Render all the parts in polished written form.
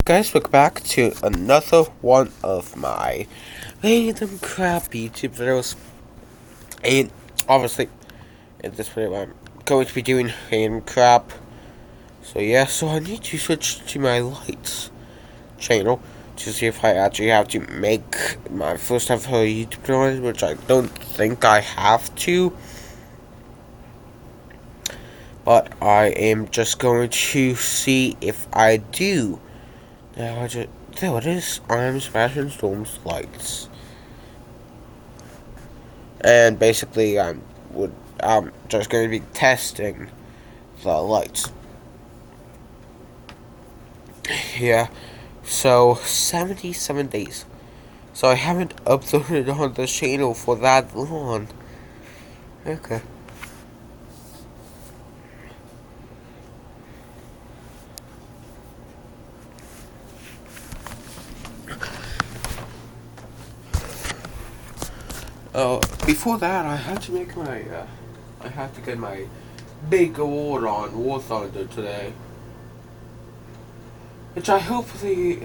guys, welcome back to another one of my random crap YouTube videos. And obviously, in this video I'm going to be doing random crap. So yeah, so I need to switch to my lights channel to see if I actually have to make my first ever YouTube video, which I don't think I have to. But I am just going to see if I do. Now there it is. I'm Smashing Storm's lights, and basically I'm just going to be testing the lights. Yeah, so 77 days. So I haven't uploaded on the channel for that long. Okay. Before that, I had to make my, I had to get my big award on War Thunder today. Which I hopefully,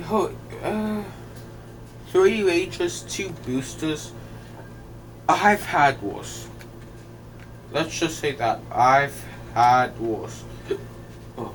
3 rages, 2 boosters. I've had worse. Let's just say that. I've had worse. Oh.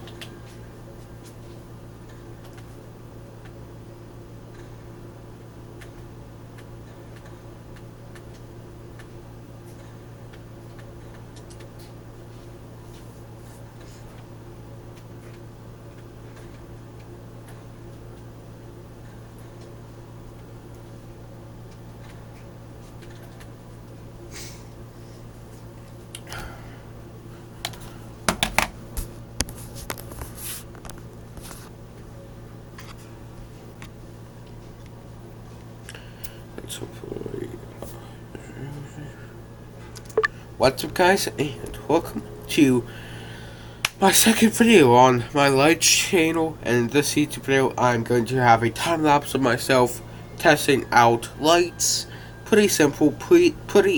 What's up, guys, and welcome to my second video on my lights channel. And in this YouTube video, I'm going to have a time lapse of myself testing out lights. Pretty simple, pretty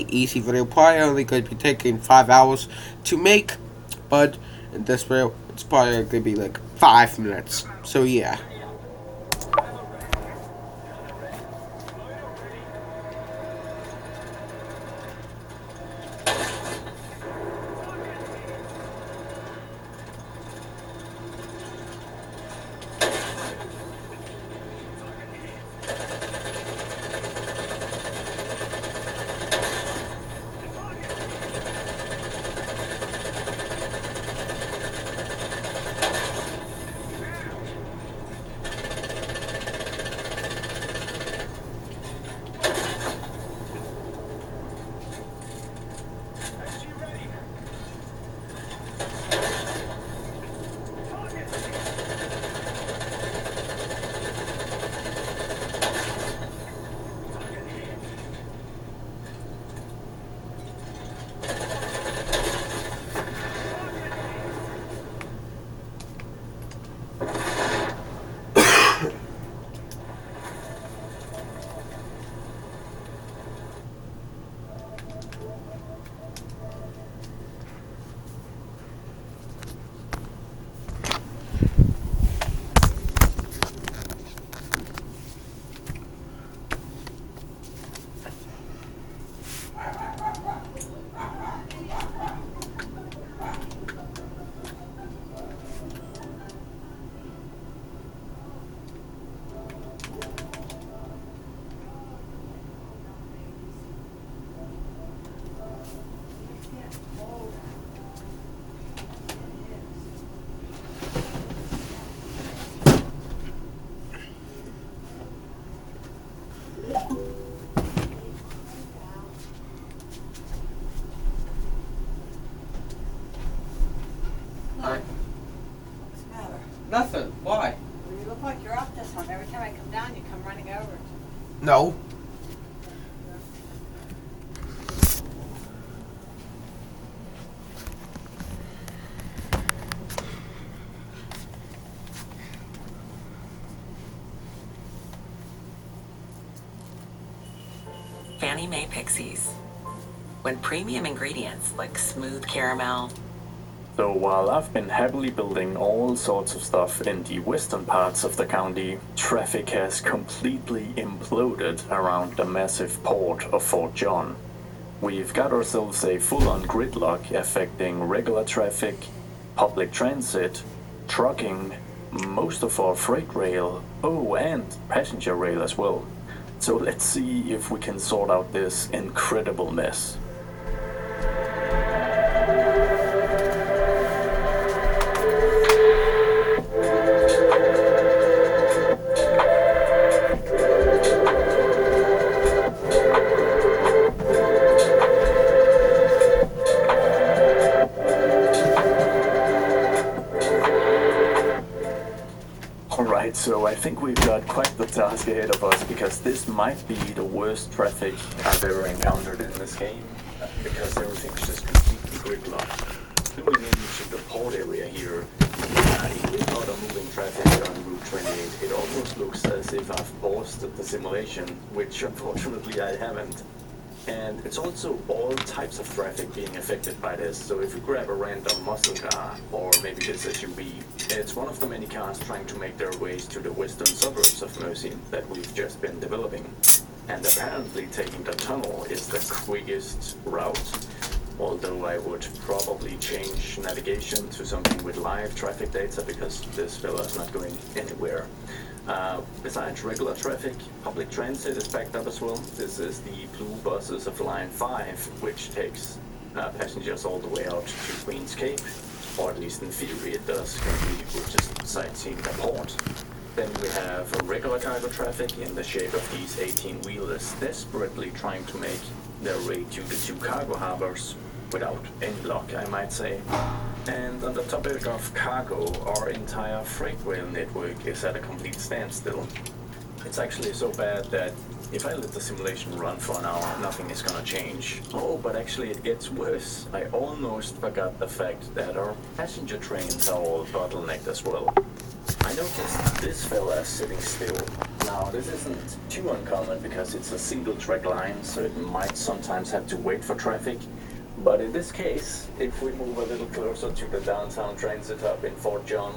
easy video. Probably only going to be taking 5 hours to make, but in this video, it's probably going to be like 5 minutes. So yeah. What's the matter? Nothing. Why? Well, you look like you're up to something. Every time I come down, you come running over. No. Fannie Mae Pixies. When premium ingredients like smooth caramel, So while I've been heavily building all sorts of stuff in the western parts of the county, traffic has completely imploded around the massive port of Fort John. We've got ourselves a full-on gridlock affecting regular traffic, public transit, trucking, most of our freight rail, oh, and passenger rail as well. So let's see if we can sort out this incredible mess. Alright, so I think we've got quite the task ahead of us because this might be the worst traffic I've ever encountered in this game because everything's just completely gridlocked. Zooming into the port area here, it is not a moving traffic on Route 28. It almost looks as if I've paused the simulation, which unfortunately I haven't. And it's also all types of traffic being affected by this. So if you grab a random muscle car, or maybe this SUV, it's one of the many cars trying to make their ways to the western suburbs of Mercy that we've just been developing. And apparently taking the tunnel is the quickest route. Although I would probably change navigation to something with live traffic data because this fella's not going anywhere. Besides regular traffic, public transit is backed up as well. This is the blue buses of Line 5, which takes passengers all the way out to Queens Cape, or at least in theory it does, currently we're just sightseeing the port. Then we have regular cargo traffic in the shape of these 18-wheelers desperately trying to make their way to the two cargo harbors without any luck, I might say. And on the topic of cargo, our entire freight rail network is at a complete standstill. It's actually so bad that if I let the simulation run for an hour, nothing is gonna change. Oh, but actually it gets worse. I almost forgot the fact that our passenger trains are all bottlenecked as well. I noticed this fella sitting still. Now, this isn't too uncommon because it's a single track line, so it might sometimes have to wait for traffic. But in this case, if we move a little closer to the downtown transit hub in Fort John,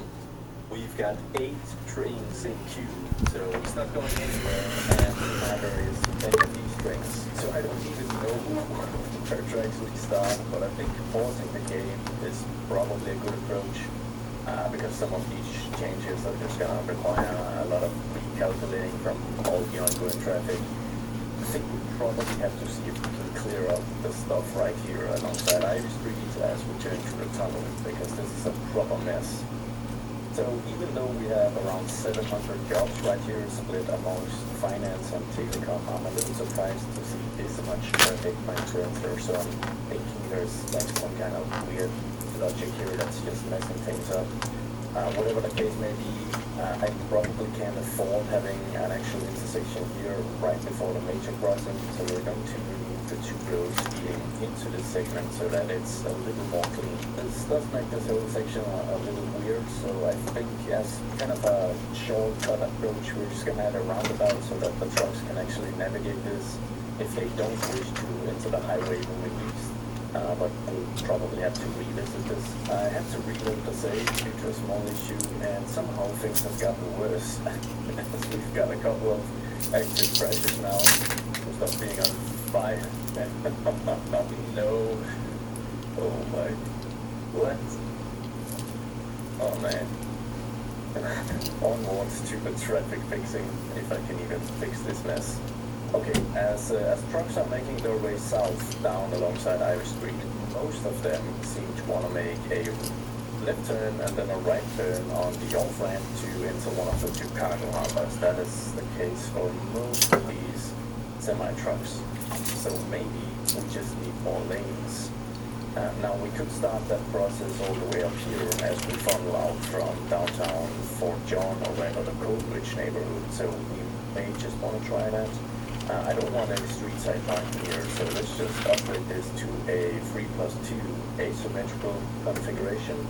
we've got 8 trains in queue, so it's not going anywhere, and neither is any of these trains. So I don't even know where to actually start, but I think pausing the game is probably a good approach, because some of these changes are just going to require a lot of recalculating from all the ongoing traffic. I think we probably have to see if we can clear up the stuff right here alongside Ivy Street as we turn to the tunnel, because this is a proper mess. So even though we have around 700 jobs right here split amongst finance and telecom, I'm a little surprised to see this much traffic by transfer, so I'm thinking there's like some kind of weird logic here that's just messing things up. Whatever the case may be, I probably can't afford having an actual intersection here right before the major crossing, so we're going to remove the 2 roads feeding into this segment so that it's a little more clean. This does make this whole section a little weird, so I think as kind of a shortcut approach, we're just going to add a roundabout so that the trucks can actually navigate this if they don't wish to enter the highway moving east. But we'll probably have to revisit this. I had to reload the save due to a small issue, and somehow things have gotten worse. We've got a couple of active crashes now. We'll stop being on fire. No. Oh my. What? Oh man. Onwards to the traffic fixing, if I can even fix this mess. Okay, as trucks are making their way south down alongside Ivy Street, most of them seem to want to make a left turn and then a right turn on the off-ramp to enter one of the 2 cargo harbors. That is the case for most of these semi-trucks. So maybe we just need more lanes. Now we could start that process all the way up here as we funnel out from downtown Fort John or rather the Coldridge neighborhood, so we may just want to try that. I don't want any street side parking here, so let's just upgrade this to a 3+2 asymmetrical configuration.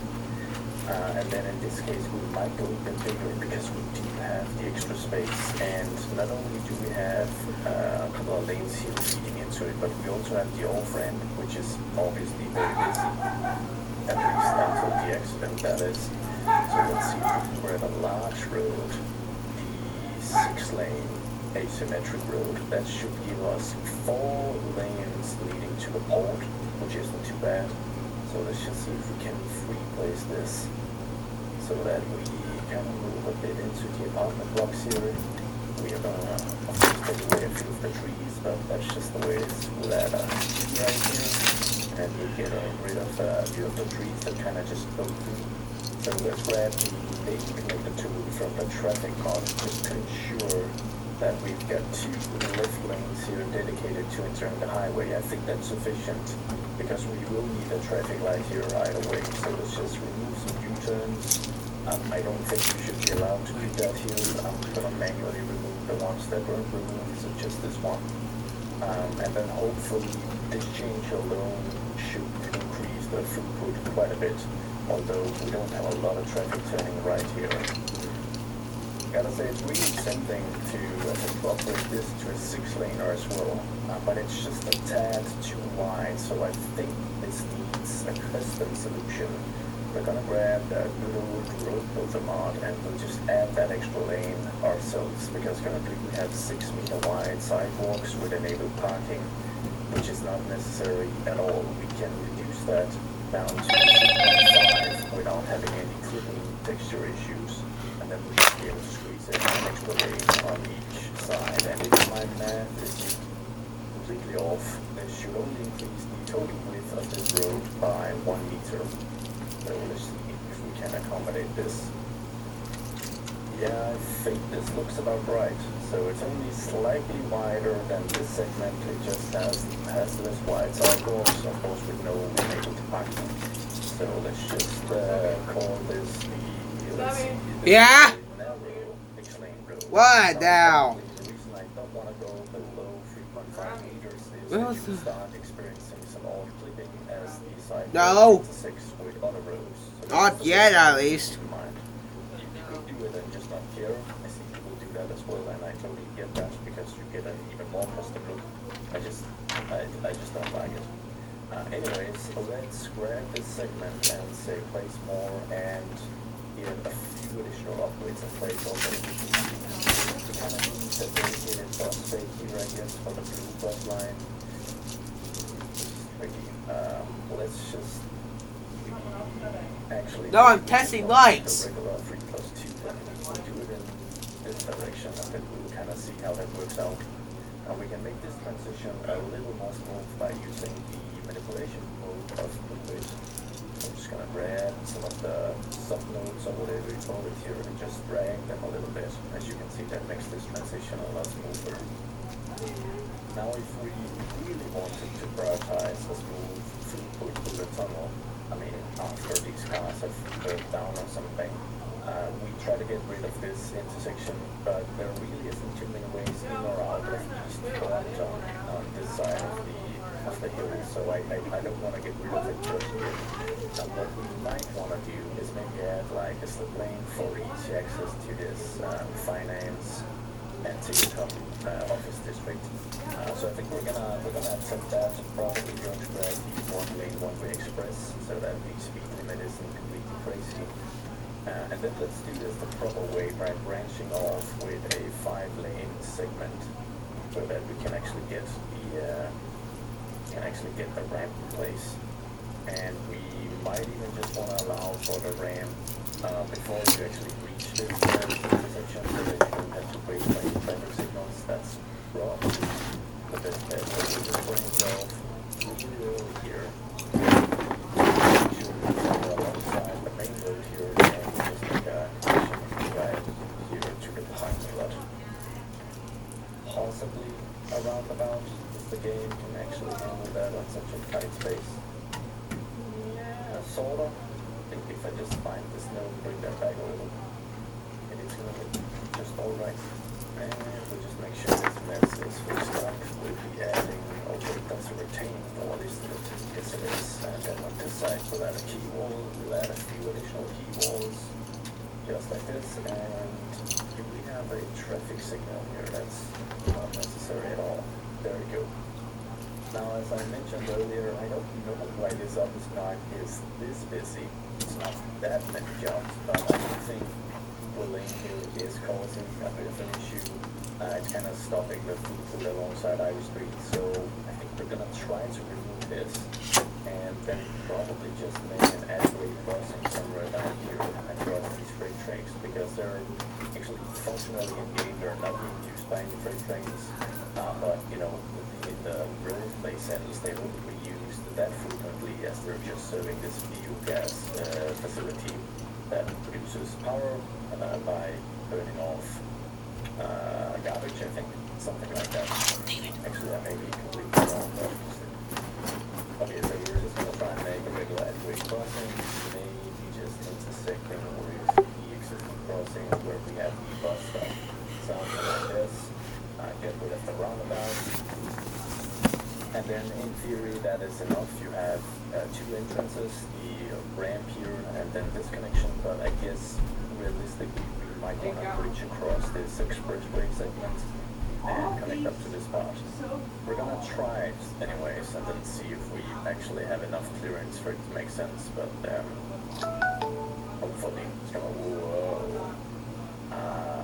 And then in this case we might go even bigger because we do have the extra space, and not only do we have a couple of lanes here feeding into it, but we also have the off-ramp, which is obviously very busy. at least until the accident, that is. So let's see, we're at a large road, the 6-lane asymmetric road. That should give us 4 lanes leading to the port, which isn't too bad. So let's just see if we can free place this so that we can move a bit into the apartment blocks here. We are gonna, of course, take away a few of the trees, but that's just the way it is with that right here. And we get rid of a few of the trees that kind of just go through. So let's grab the big connector tool from the traffic mod just to ensure that we've got 2 left lanes here dedicated to entering the highway. I think that's sufficient because we will need a traffic light here right away. So let's just remove some U-turns. I don't think we should be allowed to do that here. I'm going to manually remove the ones that weren't removed, so just this one. And then hopefully this change alone should increase the throughput quite a bit, although we don't have a lot of traffic turning right here. Gotta say, it's really tempting to upgrade this to a 6-laner as well, but it's just a tad too wide, so I think this needs a custom solution. We're gonna grab the good old road builder mod and we'll just add that extra lane ourselves, because currently we have 6-meter wide sidewalks with enabled parking, which is not necessary at all. We can reduce that down to 6.5 without having any clipping texture issues. And then we should be able to squeeze in an extra lane on each side. And if my math is completely off, this should only increase the total width of this road by 1 meter. So let's see if we can accommodate this. Yeah, I think this looks about right. So it's only slightly wider than this segment. It just has less wide sidewalks, of course, with no enabled parking. So let's just call this the Yeah? narrow 6-lane road. What now? The reason I don't want to go below 3.5 meters is Well, that you start experiencing some odd clipping as the sidewalk No. intersects with other roads. So Not that's yet, something at to keep least. in mind. You could do it and just not care. I see people do that as well, and I totally get that because you get an even more custom look. I just don't like it. Anyways, let's grab this segment and say place more and get a few additional upgrades in place already. We kind of need the dedicated bus bay here, I guess, for the blue bus line. Tricky. Let's just actually. No, I'm testing lights. The regular 3+2, but we'll do it in this direction, and then we'll kind of see how that works out. And we can make this transition a little more smooth by using the manipulation mode of Fluid. I'm just gonna grab some of the subnodes or whatever you call it here and just drag them a little bit. As you can see, that makes this transition a lot smoother. Now if we really wanted to prioritize a smooth throughput through the tunnel, I mean after these cars have broke down or something, we try to get rid of this intersection, but there really isn't too many ways in or out of east front on this side of the hill, so I don't want to get rid of it just yet. And what we might want to do is maybe add like a slip lane for easy access to this finance and ticket hub office district. So I think we're gonna accept that. Probably going to grab the 1-lane one-way express so that the speed limit isn't completely crazy. And then let's do this the proper way by branching off with a 5-lane segment so that we can actually get the ramp in place. And we might even just want to allow for the ramp before you actually reach this intersection so that you don't have to wait for any traffic signals. That's probably the best bet. So we'll just branch off really early here. Alongside the main road here, and just make a connection right here to the parking lot. Possibly a roundabout, if the game can actually handle that on such a tight space. Sort of. I think if I just find this node, bring that back a little, and it's gonna look just alright. And we'll just make sure this mess is fixed up. We'll be adding, okay, that's a retaining wall, is it? Yes it is. And then on this side we'll add a key wall, we'll add a few additional key walls, just like this. And here we have a traffic signal here that's not necessary at all. There we go. Now, as I mentioned earlier, I don't know why this office park is this busy. It's not that many jobs, but I do think bullying here is causing a bit of an issue. It's kind of stopping the food pool alongside Ivy Street, so I think we're gonna try to remove this and then probably just make an adequate crossing somewhere down here across these freight trains because they're actually functionally engaged. They're not being used by any freight trains, but you know, in the railway place at least they wouldn't be used that frequently as they're just serving this biogas facility that produces power by burning off garbage, I think, something like that. Actually, that may be completely wrong, but okay, so we're just going to try and make a regular adequate crossing. Maybe just intersecting with the existing crossing where we have the bus stop. Something like this. Get rid of the roundabout. And then in theory, that is enough. You have two entrances, the ramp here and then this connection, but I guess realistically, might want to bridge across this expressway segment and connect up to this part. We're gonna try it anyways and then see if we actually have enough clearance for it to make sense, but hopefully it's gonna, whoa.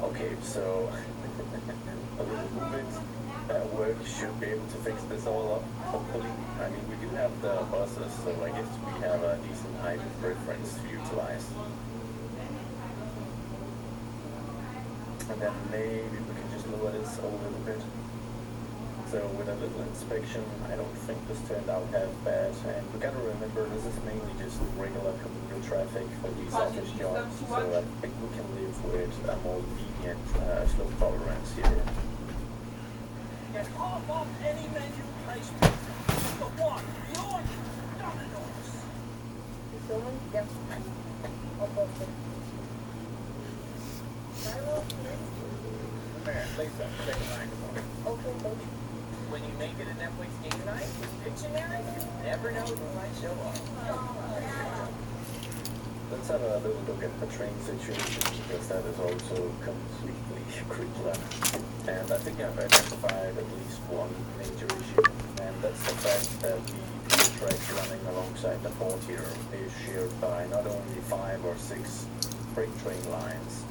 Okay, so a little bit work should be able to fix this all up, hopefully. I mean, we do have the buses, so I guess we have a decent height reference to utilize. And then maybe we can just lower this a little bit. So with a little inspection, I don't think this turned out half bad. And we gotta remember this is mainly just regular commuter traffic for these office jobs. So I think we can live with a more lenient slope tolerance here. Get off of any menu placement. Number one, beyond Domino's. You filming? Yep. I'll post it. Man, Lisa, second line tomorrow. Okay, coach. When you make it a Netflix game night with Pictionary, you never know who might show up. Let's have a little look at the train situation because that is also completely gridlock. And I think I've identified at least one major issue, and that's the fact that the tracks running alongside the port here is shared by not only 5 or 6 freight train lines,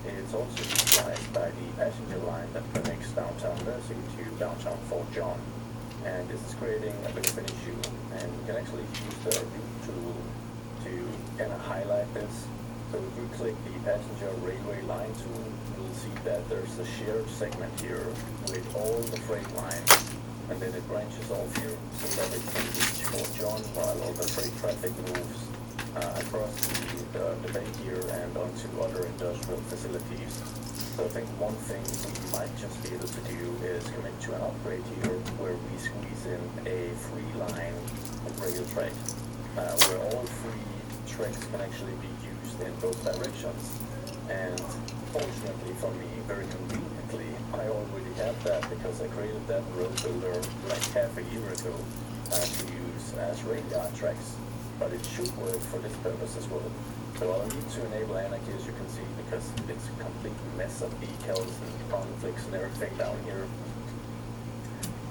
it's also utilized by the passenger line that connects downtown Mersey to downtown Fort John. And this is creating a bit of an issue, and we can actually use the route tool to kind of highlight this. So if we click the passenger railway line tool, you'll see that there's a shared segment here with all the freight lines, and then it branches off here so that it can reach Fort John while all the freight traffic moves across the bay here and onto other industrial facilities. So I think one thing we might just be able to do is commit to an upgrade here where we squeeze in a free line rail track where all 3 tracks can actually be used in both directions. And fortunately for me, very conveniently, I already have that because I created that road builder like half a year ago to use as rail yard tracks. But it should work for this purpose as well. So I'll need to enable anarchy, as you can see, because it's a complete mess of decals and conflicts and everything down here.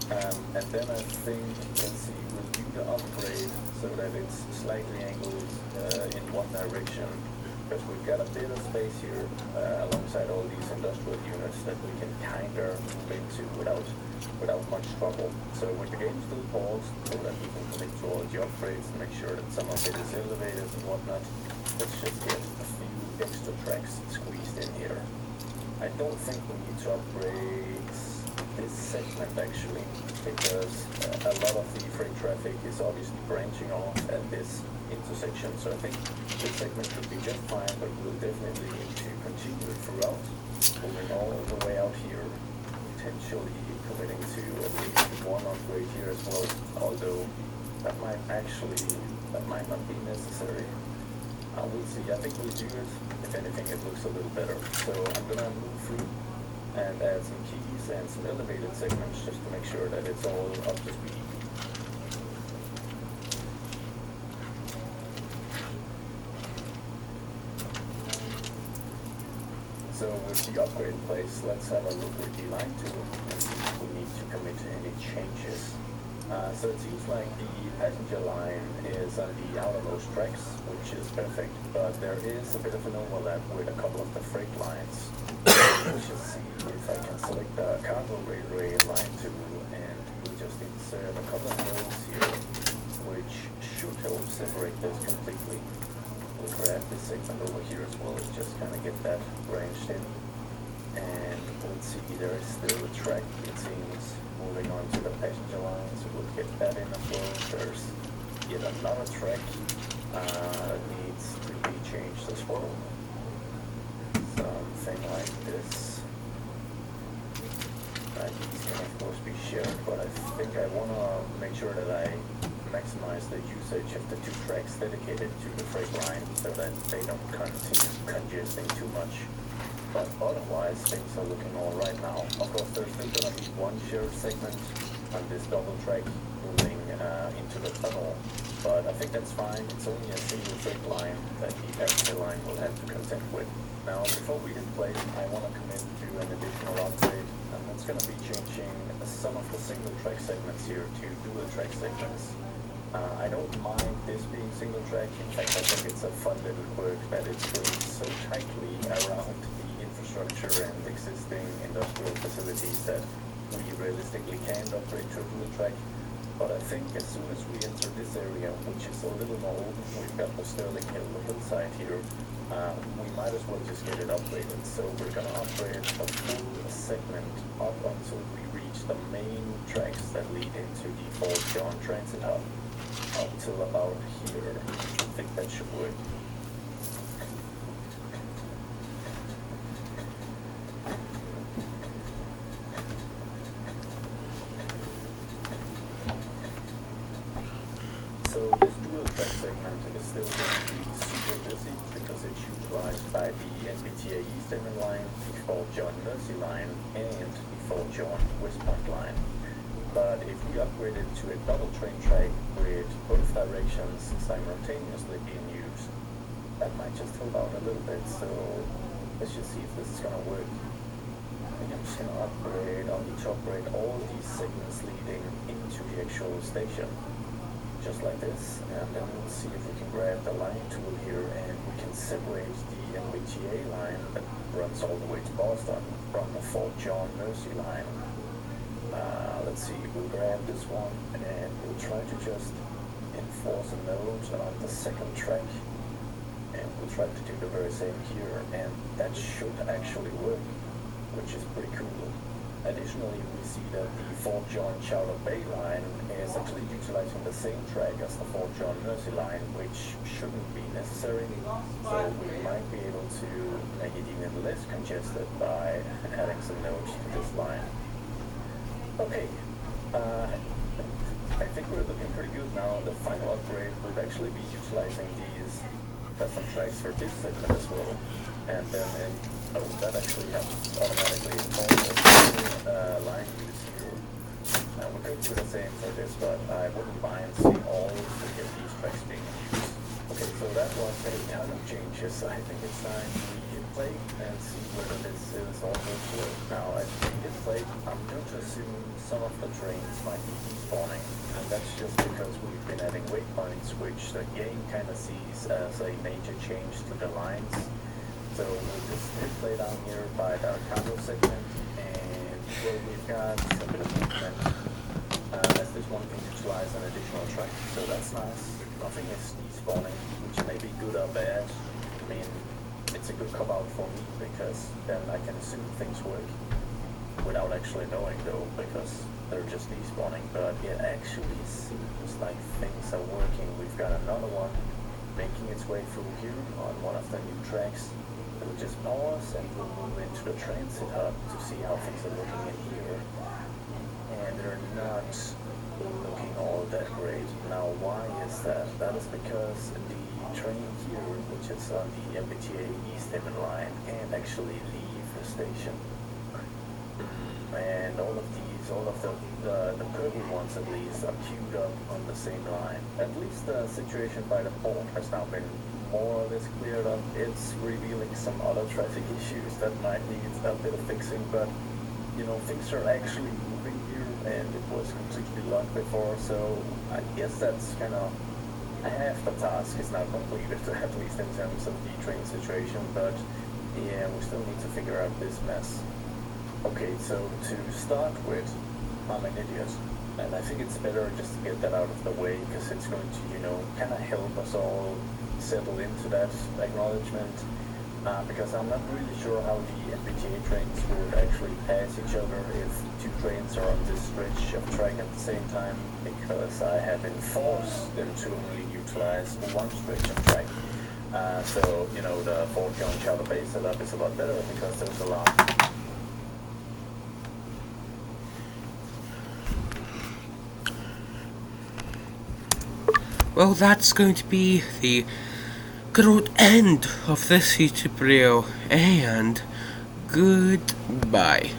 And then I think, let's see, we'll do the upgrade so that it's slightly angled in one direction, because we've got a bit of space here alongside all these industrial units that we can kind of move into without much trouble. So with the game still paused, so that we can commit to all the upgrades and make sure that some of it is elevated and whatnot, let's just get a few extra tracks squeezed in here. I don't think we need to upgrade this segment actually, because a lot of the freight traffic is obviously branching off at this intersection, so I think this segment should be just fine, but we'll definitely need to continue it throughout, moving all the way out here, potentially committing to at least one upgrade here as well, although that might not be necessary. We'll see. I think we'll do it. If anything, it looks a little better. So I'm gonna move through and add some keys and some elevated segments just to make sure that it's all up to speed. So with the upgrade in place, let's have a look with the line tool and see if we need to commit to any changes. So it seems like the passenger line is on the outermost tracks, which is perfect, but there is a bit of an overlap with a couple of the freight lines. Let's just see if I can select the cargo railway line tool, and we'll just insert a couple of rows here, which should help separate this completely. We'll grab this segment over here as well, just kind of get that ranged in. And let's see, there is still a track, it seems, moving on to the passenger line, so we'll get that in as well. There's yet another track that needs to be changed as well. Something like this. These can of course be shared, but I think I want to make sure that I maximize the usage of the two tracks dedicated to the freight line so that they don't continue congesting too much. But otherwise, things are looking all right now. Of course, there's still going to be one shared segment on this double track moving into the tunnel, but I think that's fine. It's only a single freight line that the passenger line will have to contend with. Now, before we hit play, I want to commit to an additional upgrade, and that's going to be changing some of the single track segments here to dual track segments. I don't mind this being single track. In fact, I think it's a fun little quirk that it's built so tightly around the infrastructure and existing industrial facilities that we realistically can't upgrade to a dual track. But I think as soon as we enter this area, which is a little more open, we've got the Sterling Hill hillside here, we might as well just get it upgraded. So we're going to upgrade a full segment up until we reach the main tracks that lead into the Fort John Transit Hub, up till about here. I think that should work. So this dual track segment is still going to be super busy because it's utilized by the NBTA East End line, the Fort John Mersey line, and the Fort John West Point line. But if we upgrade it to a double train track with both directions simultaneously being used, that might just help out a little bit. So let's just see if this is going to work. I think I'm just going to upgrade, I'll need to upgrade all these segments leading into the actual station, just like this. And then we'll see if we can grab the line tool here and we can separate the NBTA line that runs all the way to Boston from the Fort John Mersey line. Let's see, we'll grab this one and we'll try to just enforce a node on the second track, and we'll try to do the very same here, and that should actually work, which is pretty cool. Additionally, we see that the Fort John Charlotte Bay line is actually utilizing the same track as the Fort John Mersey line, which shouldn't be necessary, so we might be able to make it even less congested by adding some nodes to this line. Okay, I think we're looking pretty good now. The final upgrade will actually be utilizing these custom tracks for this segment as well. And then, that actually happens automatically in all the line use here. Now we could do the same for this, but I wouldn't mind seeing all three of these tracks being used. Okay, so that was a ton of changes. I think it's time we hit play and see whether this is all going to work. Now, as we hit play, I'm going to assume some of the trains might be despawning, and that's just because we've been adding waypoints, which the game kind of sees as a major change to the lines. So we'll just hit play down here by the cargo segment, and well, we've got a bit of movement. As this one can utilize an additional track, so that's nice. Nothing is despawning, which may be good or bad. I mean, it's a good cop out for me because then I can assume things work without actually knowing though, because they're just despawning. But it actually seems like things are working. We've got another one making its way through here on one of the new tracks. We'll just pause and we'll move into the transit hub to see how things are looking in here. And they're not looking all that great. Now, why is that? That is because the train here, which is on the MBTA East End line, can't actually leave the station. And all of the purple ones at least are queued up on the same line. At least the situation by the port has now been more or less cleared up. It's revealing some other traffic issues that might need a bit of fixing, but you know, things are actually moving here, and it was completely locked before, so I guess that's kind of half the task is now completed, at least in terms of the train situation, but yeah, we still need to figure out this mess. Okay, so to start with, I'm an idiot, and I think it's better just to get that out of the way, because it's going to, kind of help us all settle into that acknowledgement, because I'm not really sure how the MBTA trains would actually pass each other if two trains are on this stretch of track at the same time, because I have been forced them to only utilize one stretch of track. So, the Fort John Charter Bay setup is a lot better because there's a lot. Well, that's going to be the good old end of this YouTube video, and goodbye.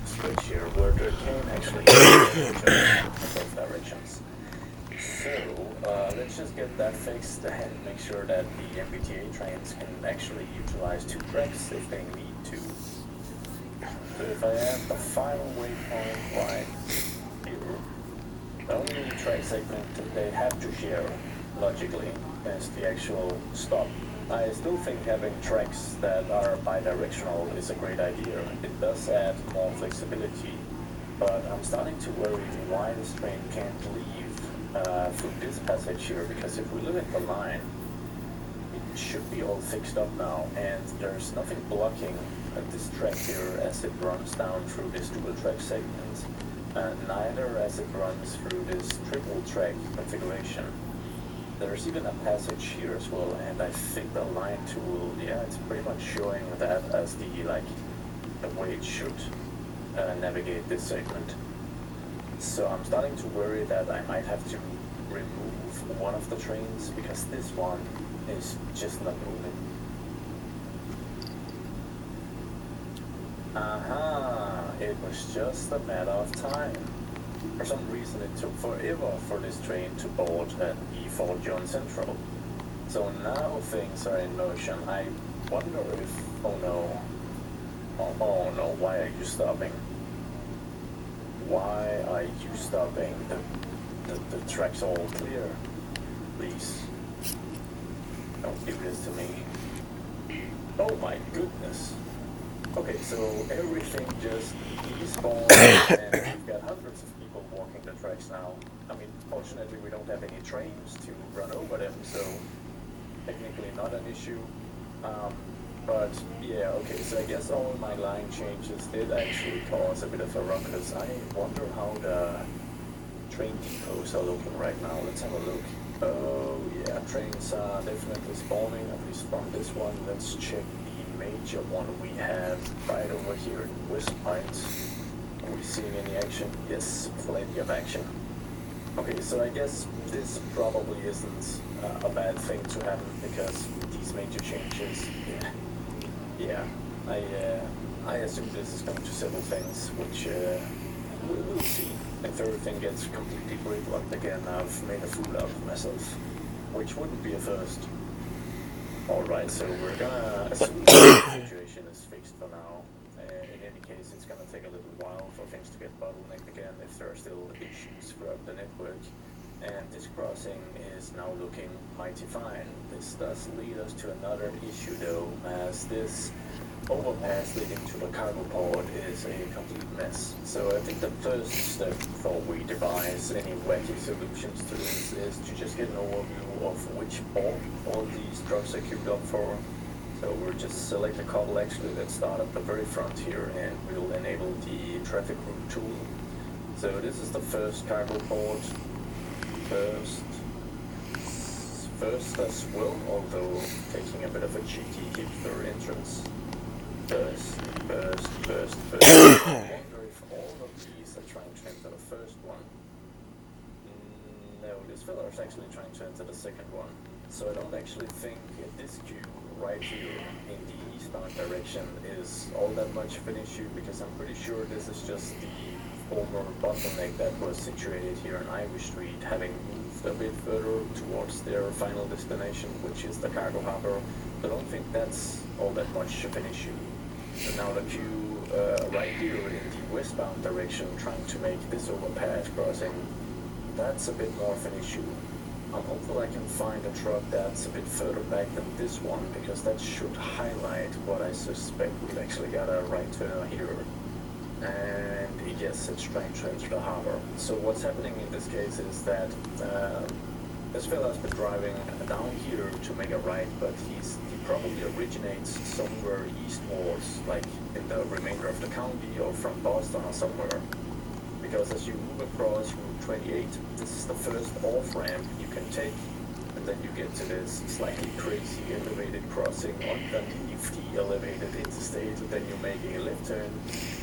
Switch here where it can actually in both directions. So let's just get that fixed and make sure that the MBTA trains can actually utilize two tracks if they need to. So if I add the final waypoint right here, the only track segment they have to share logically is the actual stop. I still think having tracks that are bidirectional is a great idea. It does add more flexibility, but I'm starting to worry why this train can't leave through this passage here, because if we look at the line, it should be all fixed up now, and there's nothing blocking this track here as it runs down through this dual track segment, neither as it runs through this triple track configuration. There's even a passage here as well, and I think the line tool, it's pretty much showing that as the way it should navigate this segment. So I'm starting to worry that I might have to remove one of the trains, because this one is just not moving. It was just a matter of time. For some reason it took forever for this train to board at the Fort John Central. So now things are in motion. I wonder if... oh no, why are you stopping? Why are you stopping? The track's all clear. Please. Don't do this to me. Oh my goodness. Okay, so everything just despawned and we've got hundreds of people walking the tracks now. I mean, fortunately we don't have any trains to run over them, so technically not an issue. But yeah, okay, so I guess all my line changes did actually cause a bit of a ruckus. I wonder how the train depots are looking right now. Let's have a look. Oh yeah, trains are definitely spawning, at least from this one. Let's check the major one we have right over here in West Pines. Are we seeing any action? Yes, plenty of action. Okay, so I guess this probably isn't a bad thing to happen, because these major changes, I assume this is going to settle things, which we'll see. If everything gets completely gridlocked again, I've made a fool out of myself, which wouldn't be a first. Alright, so we're gonna assume the situation is fixed for now. In any case, it's gonna take a little while for things to get bottlenecked again if there are still issues throughout the network. And this crossing is now looking mighty fine. This does lead us to another issue though, as this overpass leading to the cargo port is a complete mess. So I think the first step before we devise any wacky solutions to this is to just get an overview of which port all these trucks are queued up for. So we'll just select a couple actually that start at the very front here, and we'll enable the traffic route tool. So this is the first cargo port. First as well, although taking a bit of a cheeky hipster entrance. burst. I wonder if all of these are trying to enter the first one. No, this fella is actually trying to enter the second one. So I don't actually think this queue right here in the eastbound direction is all that much of an issue, because I'm pretty sure this is just the former bottleneck that was situated here on Ivy Street, having moved a bit further towards their final destination, which is the cargo harbor. I don't think that's all that much of an issue. So now the queue right here in the westbound direction, trying to make this overpass crossing, that's a bit more of an issue. I'm hopeful I can find a truck that's a bit further back than this one, because that should highlight what I suspect we've actually got a right turn here. And yes, it's trying to enter the harbor. So what's happening in this case is that this fella's been driving down here to make a right, but he probably originates somewhere eastwards, like in the remainder of the county or from Boston or somewhere. Because as you move across Route 28, this is the first off-ramp you can take, and then you get to this slightly crazy elevated crossing underneath the elevated interstate, and then you make a left turn,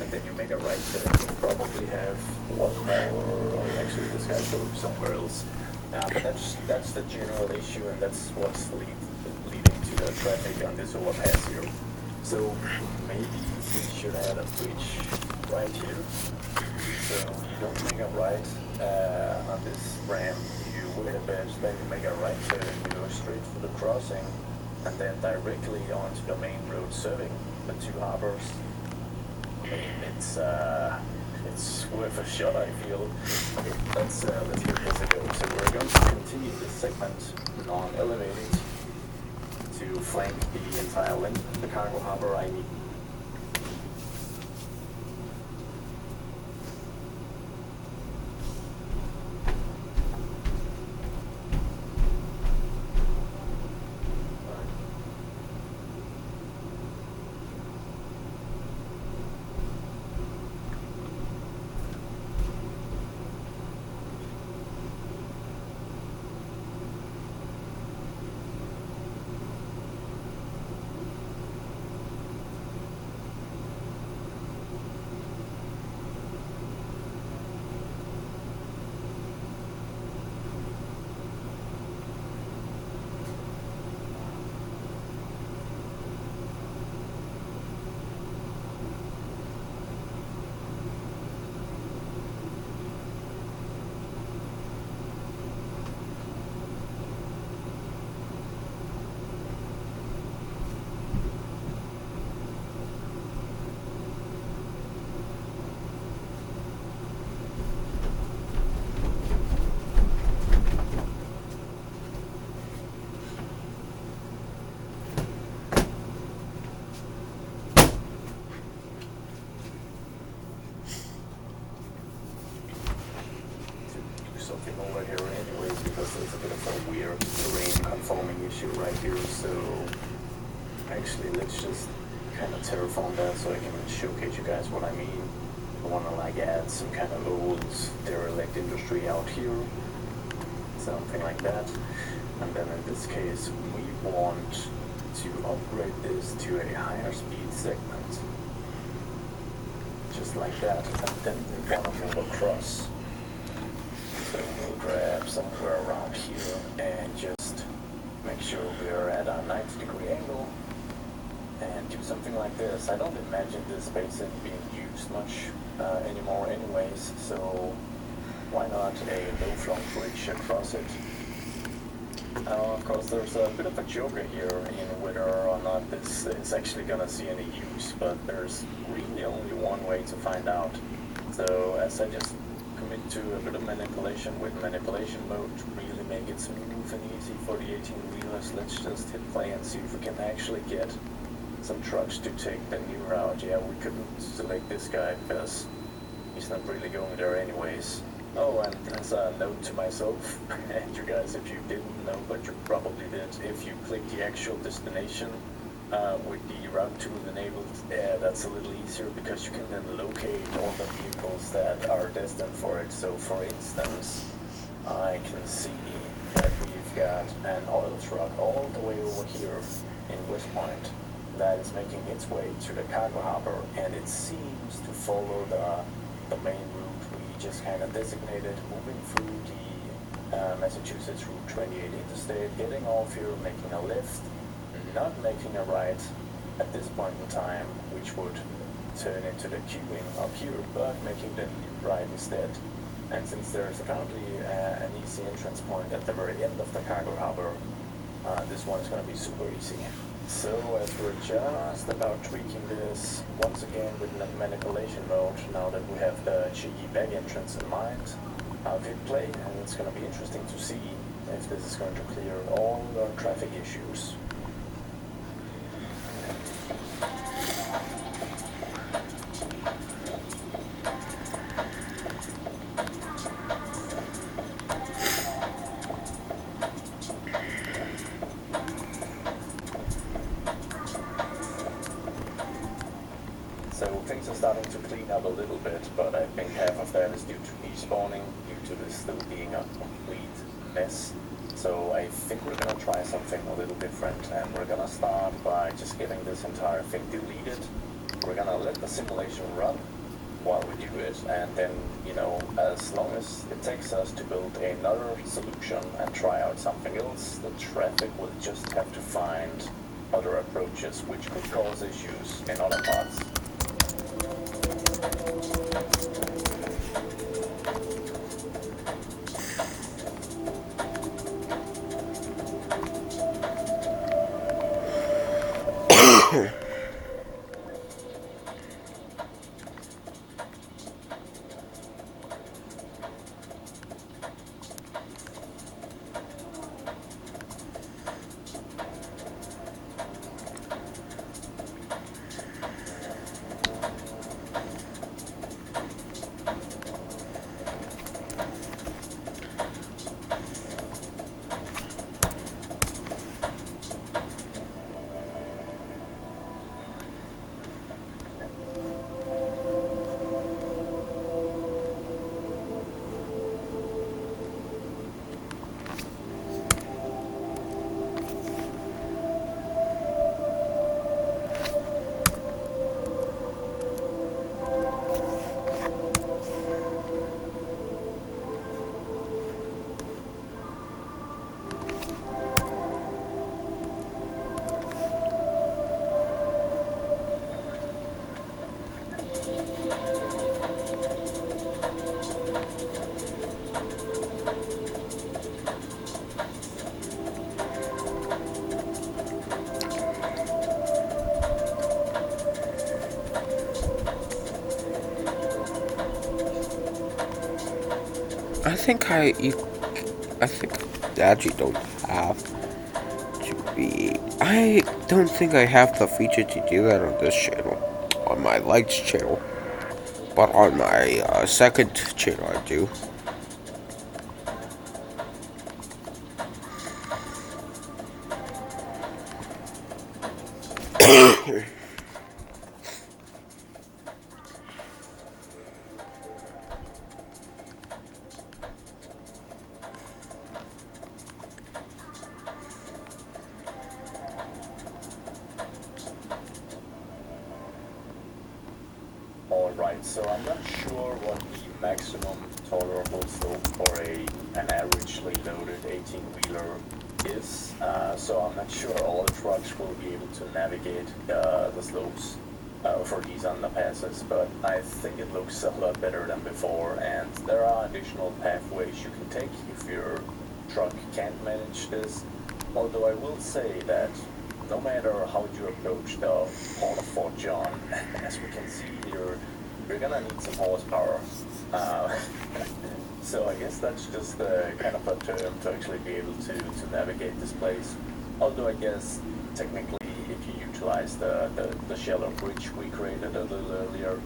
and then you make a right turn. You probably have one more, or actually this guy goes somewhere else. But that's the general issue, and that's what's leading to the traffic on this overpass here. So maybe we should add a bridge right here. So you don't make a right on this ramp, you wait a bit, then you make a right turn, you go straight for the crossing, and then directly onto the main road serving the two harbors. I mean, it's worth a shot, I feel. Okay, let's give this a go. So we're going to continue this segment non-elevated to flank the entire length of the cargo harbor I need. Over here anyways, because there's a bit of a weird terrain conforming issue right here. So actually let's just kind of terraform that so I can showcase you guys what I mean. I want to like add some kind of old derelict industry out here, something like that. And then in this case we want to upgrade this to a higher speed segment, just like that. And then we want to move across. So we'll grab somewhere around here and just make sure we're at a 90-degree angle and do something like this. I don't imagine this basin being used much anymore anyways, so why not a low-flung bridge across it? Of course, there's a bit of a joker here in whether or not this is actually going to see any use, but there's really only one way to find out. So as I just commit to a bit of manipulation with manipulation mode to really make it smooth and easy for the 18-wheelers, let's just hit play and see if we can actually get some trucks to take the new route. Yeah, we couldn't select this guy because he's not really going there anyways. Oh, and as a note to myself, and you guys, if you didn't know, but you probably did, if you click the actual destination with the route tool enabled, that's a little easier because you can then locate all the vehicles that are destined for it. So for instance, I can see that we've got an oil truck all the way over here in West Point. that is making its way to the cargo harbor, and it seems to follow the main route we just kind of designated, moving through the Massachusetts Route 28 interstate, getting off here, making a left, not making a right at this point in time, which would turn into the queuing up here, but making the right instead. And since there's apparently an easy entrance point at the very end of the cargo harbor, this one is going to be super easy. So as we're just about tweaking this, once again with manipulation mode, now that we have the cheeky back entrance in mind, I'll hit play, and it's going to be interesting to see if this is going to clear all our traffic issues. So things are starting to clean up a little bit, but I think half of that is due to despawning, due to this still being a complete mess. So I think we're gonna try something a little different, and we're gonna start by just getting this entire thing deleted. We're gonna let the simulation run while we do it, and then, you know, as long as it takes us to build another solution and try out something else, the traffic will just have to find other approaches, which could cause issues in other parts. I think I actually don't have to be. I don't think I have the feature to do that on this channel, on my lights channel, but on my second channel I do. Alright, so I'm not sure what the maximum tolerable slope for an averagely loaded 18-wheeler is, so I'm not sure all the trucks will be able to navigate the slopes for these underpasses, but I think it looks a lot better than before, and there are additional pathways you can take if your truck can't manage this, although I will say that no matter how you approach the port of Fort John, as we can see here, you're gonna need some horsepower. So I guess that's just kind of a term to actually be able to navigate this place. Although I guess technically if you utilize the shallow bridge we created a little earlier,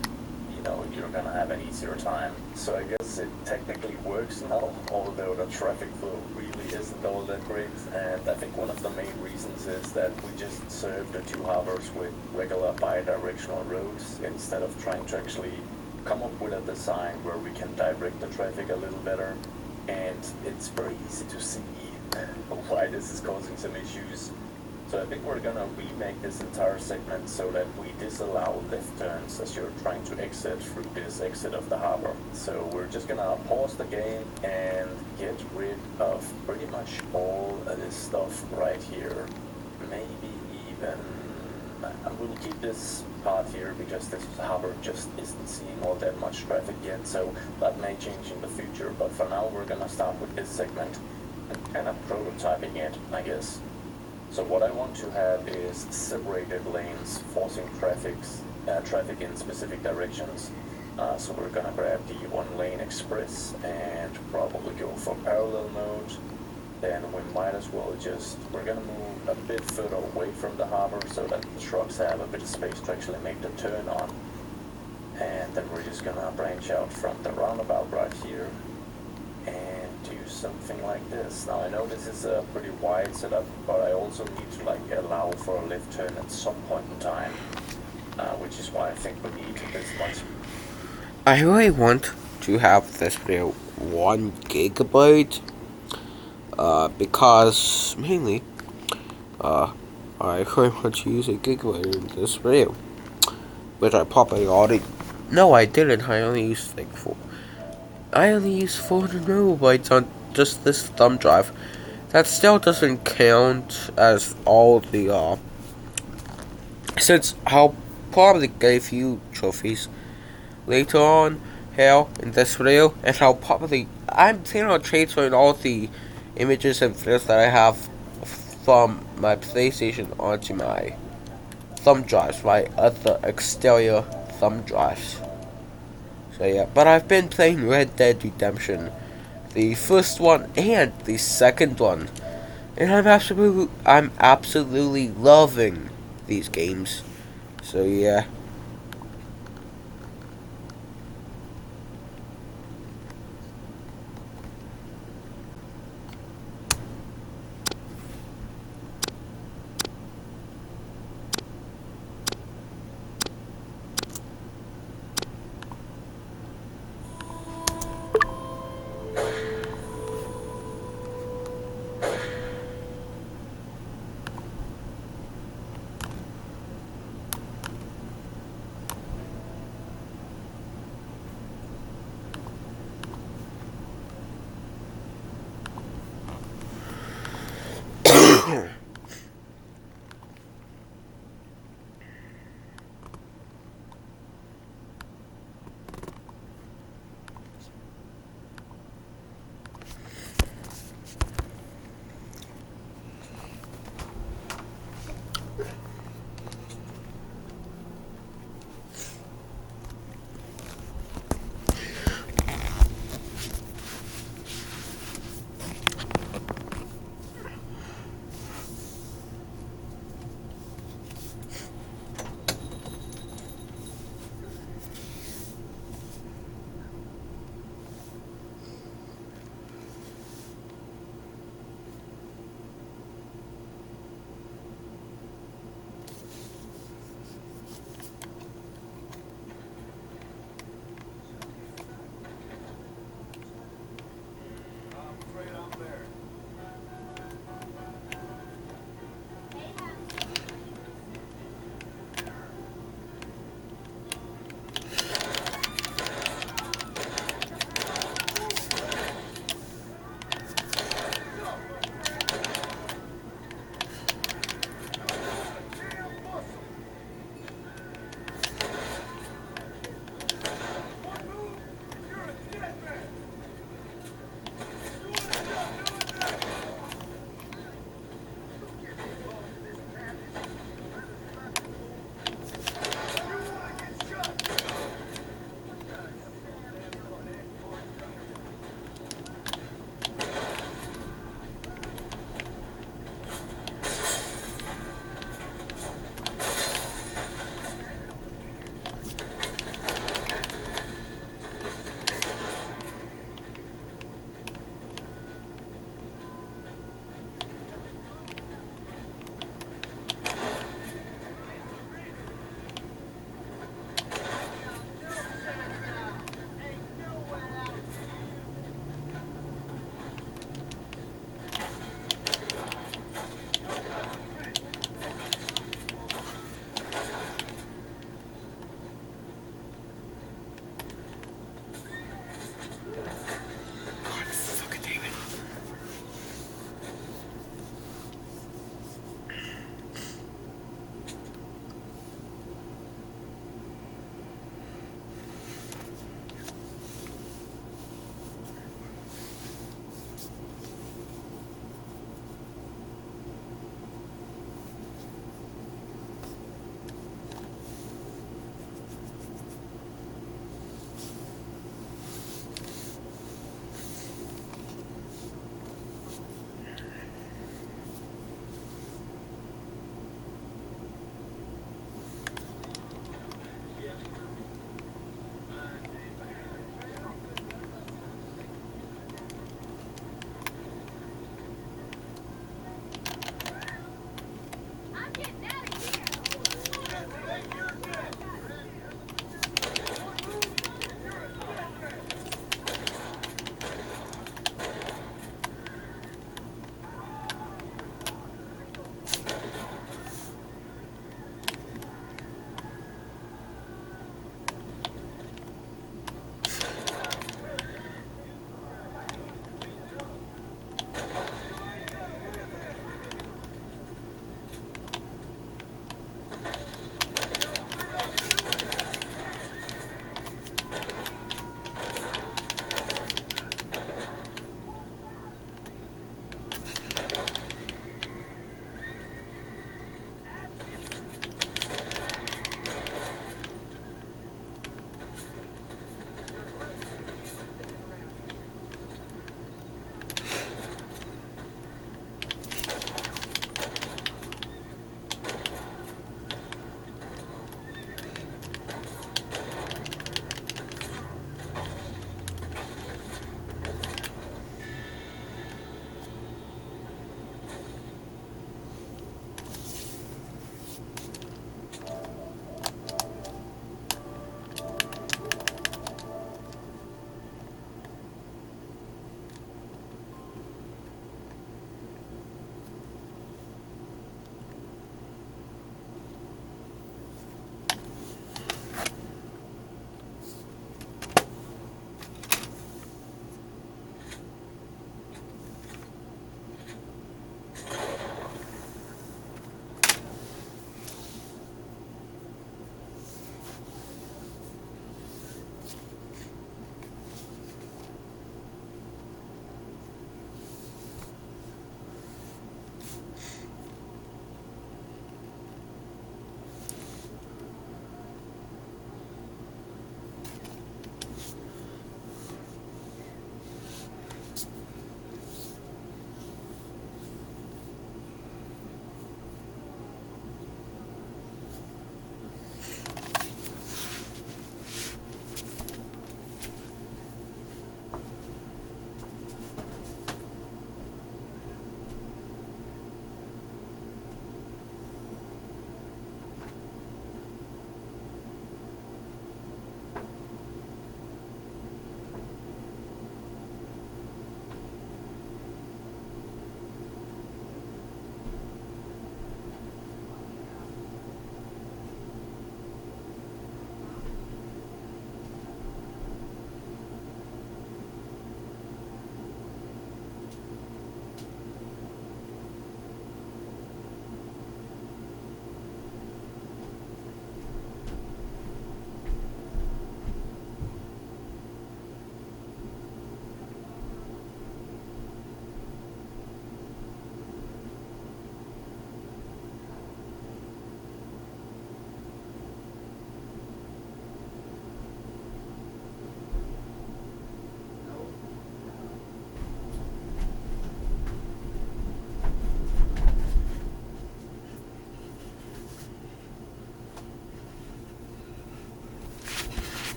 you know, you're gonna have an easier time. So I guess it technically works now, although the traffic flow really isn't all that great. And I think one of the main reasons is that we just serve the two harbors with regular bi-directional roads instead of trying to actually come up with a design where we can direct the traffic a little better. And it's very easy to see why this is causing some issues. So I think we're gonna remake this entire segment so that we disallow left turns as you're trying to exit through this exit of the harbor. So we're just gonna pause the game and get rid of pretty much all of this stuff right here. Maybe even we'll keep this part here because this harbor just isn't seeing all that much traffic yet, so that may change in the future. But for now, we're gonna start with this segment and kind of prototyping it, I guess. So what I want to have is separated lanes forcing traffic in specific directions. So we're gonna grab the one lane express and probably go for parallel mode. Then we might as well we're gonna move a bit further away from the harbor so that the trucks have a bit of space to actually make the turn on. And then we're just gonna branch out from the roundabout right here and do something like this. Now I know this is a pretty wide setup, but I also need to like allow for a left turn at some point in time, which is why I think we need this much. I really want to have this video 1 gigabyte, because mainly, I really want to use a gigabyte in this video, which I probably already. No, I didn't. I only used 400 megabytes on just this thumb drive. That still doesn't count as all the, since I'll probably get a few trophies later on here in this video, and I'm planning on transferring all the images and videos that I have from my PlayStation onto my thumb drives, my other exterior thumb drives. So yeah, but I've been playing Red Dead Redemption, the first one and the second one, and I'm absolutely loving these games. So yeah.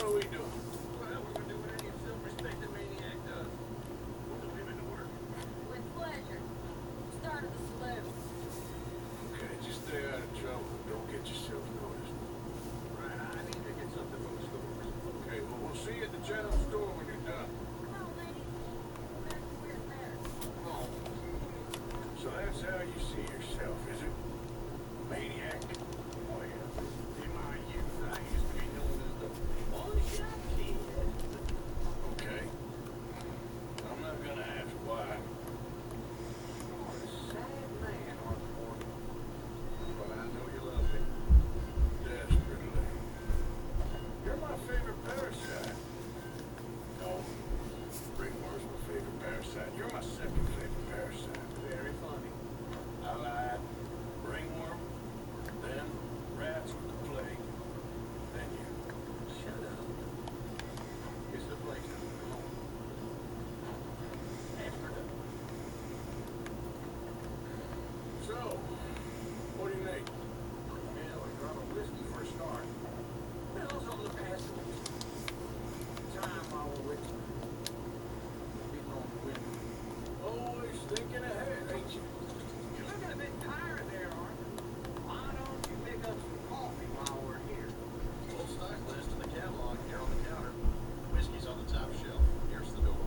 What are we doing? Well, we're doing what any self-respecting maniac does. We're delivering to work. With pleasure. Start of the saloon. Okay, just stay out of trouble. Don't get yourself noticed. Right, I need to get something from the stores. Okay, well, we'll see you at the general store when you're done. Come on, ladies. There's the weird bear. Oh. So that's how you see yourself, is it? Maniac? Oh, yeah. In my youth, I used to be known as the one-shot kid. Okay. I'm not gonna ask why. You're a sad man, Osborne. But I know you love me. Desperately. You're my favorite parasite. No. Ringworm's my favorite parasite. You're my second favorite parasite. Very funny. I lied. Ringworm, then rats with the plague, then you. Shut up. It's the place. Come on. After that. So, what do you make? Yeah, we got a whiskey for a start. Hell's on the past ones. Time while we're with you. Beating on the wind. Always thinking ahead, ain't you? You're looking a bit tired there, aren't you? Why don't you pick up some coffee while we're here? Full stock list in the catalog here on the counter. Whiskey's on the top shelf. Here's the door.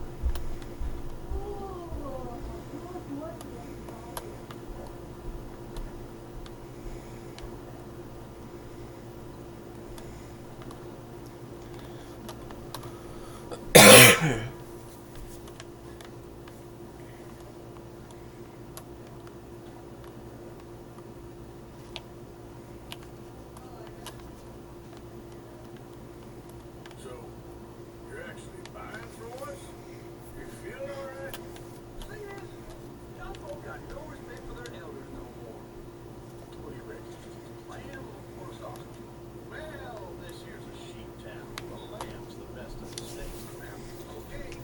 So, you're actually buying for us? You feeling alright? Thing is, young folk got no respect for their elders no more. What do you reckon? Lamb or sausage? Well, this here's a sheep town. The lamb's the best of the steaks. Okay,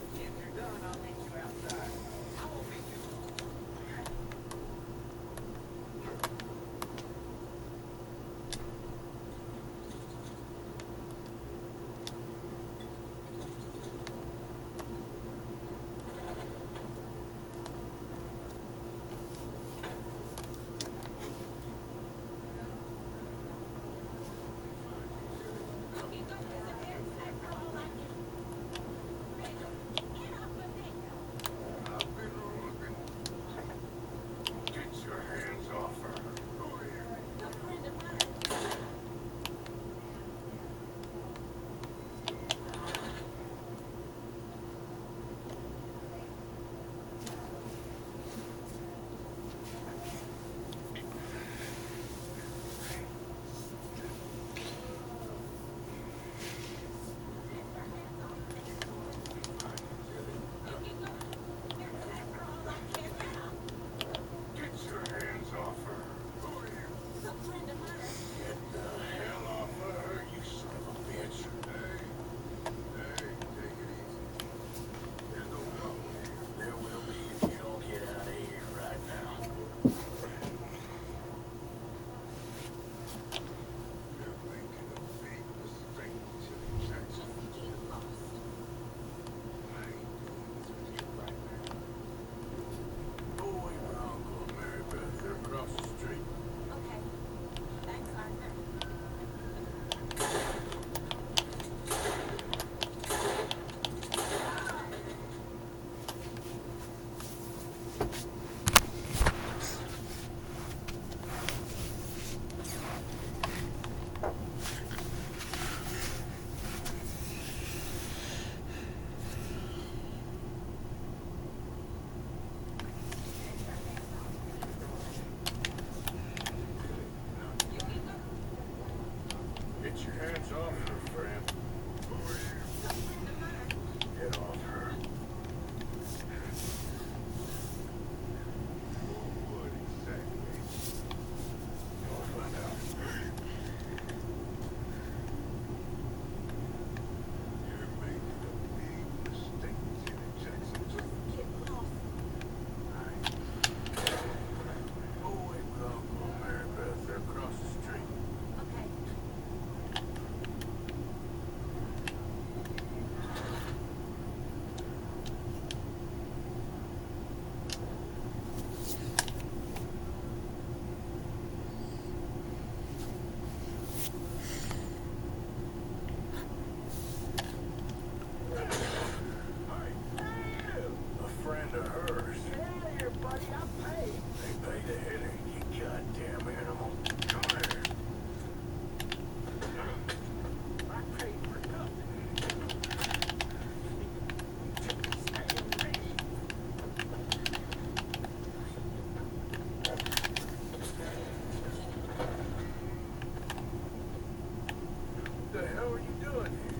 the hell are you doing here?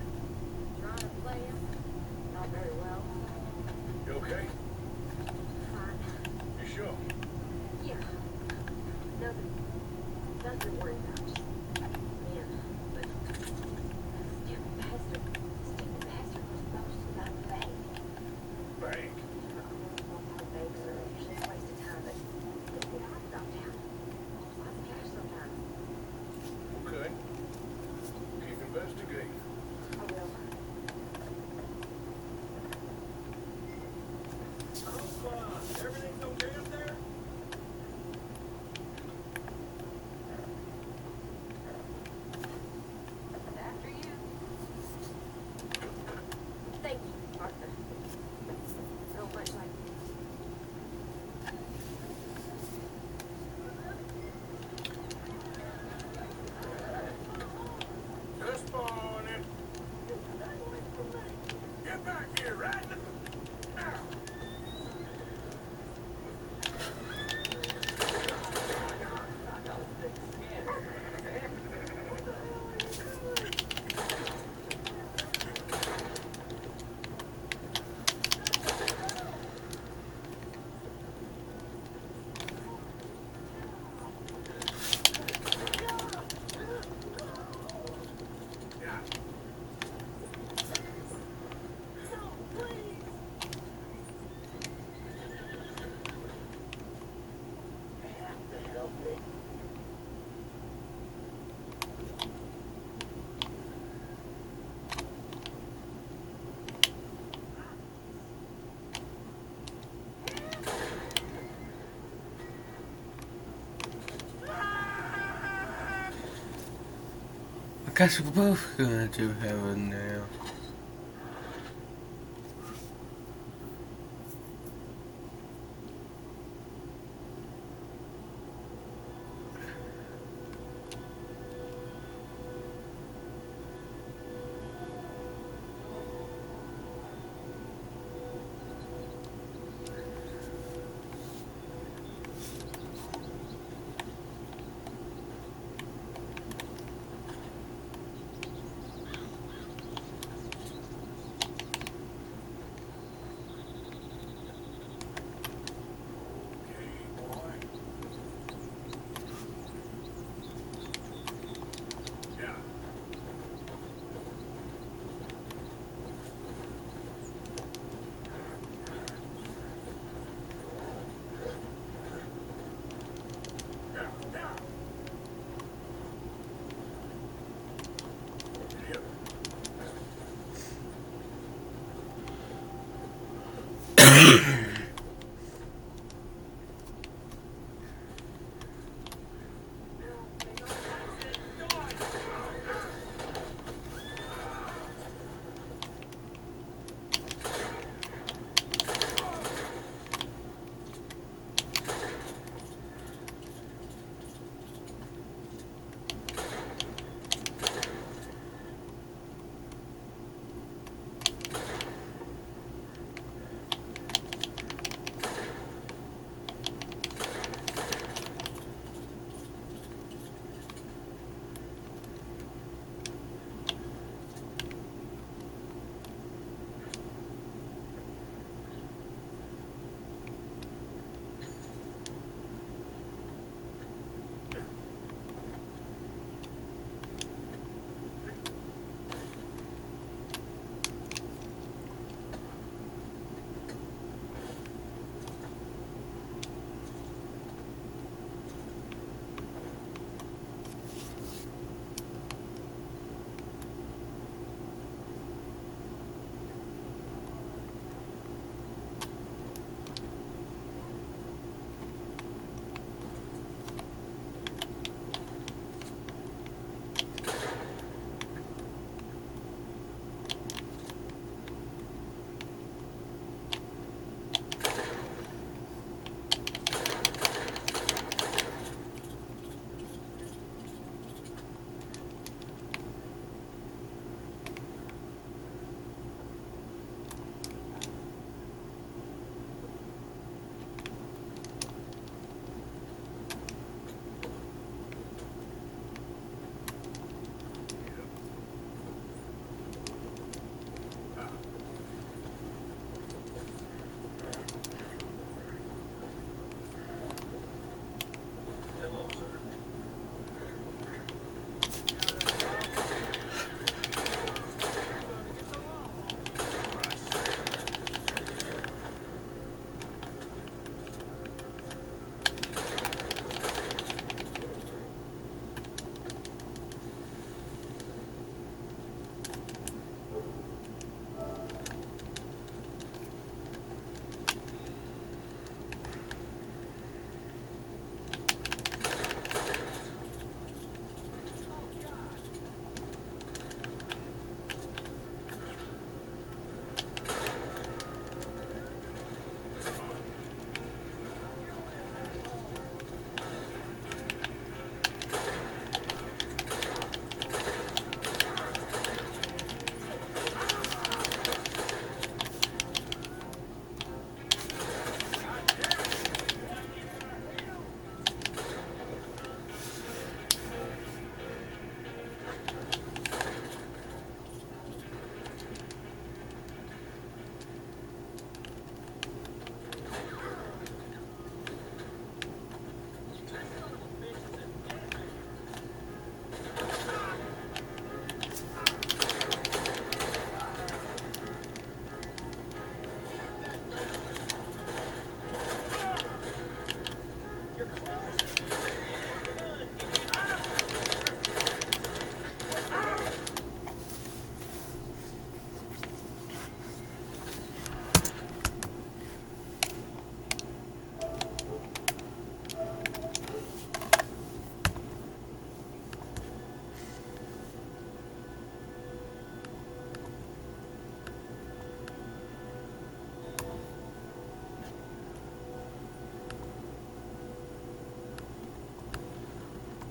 Trying to play him? Not very well. You okay? Fine. You sure? Yeah. Nothing to worry about. Just, man, but stupid bastard was supposed to not bank. Bank? Banks are usually a waste of time, but the odds drop down. Lots of cash sometimes. Okay. Keep investigating. I will. Everything's okay up there? After you. Thank you, Arthur. So much like Just morning. Get back here, right now. I guess we're both gonna do heaven now.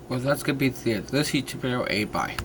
Well, that's gonna be the end of this YouTube video. Bye.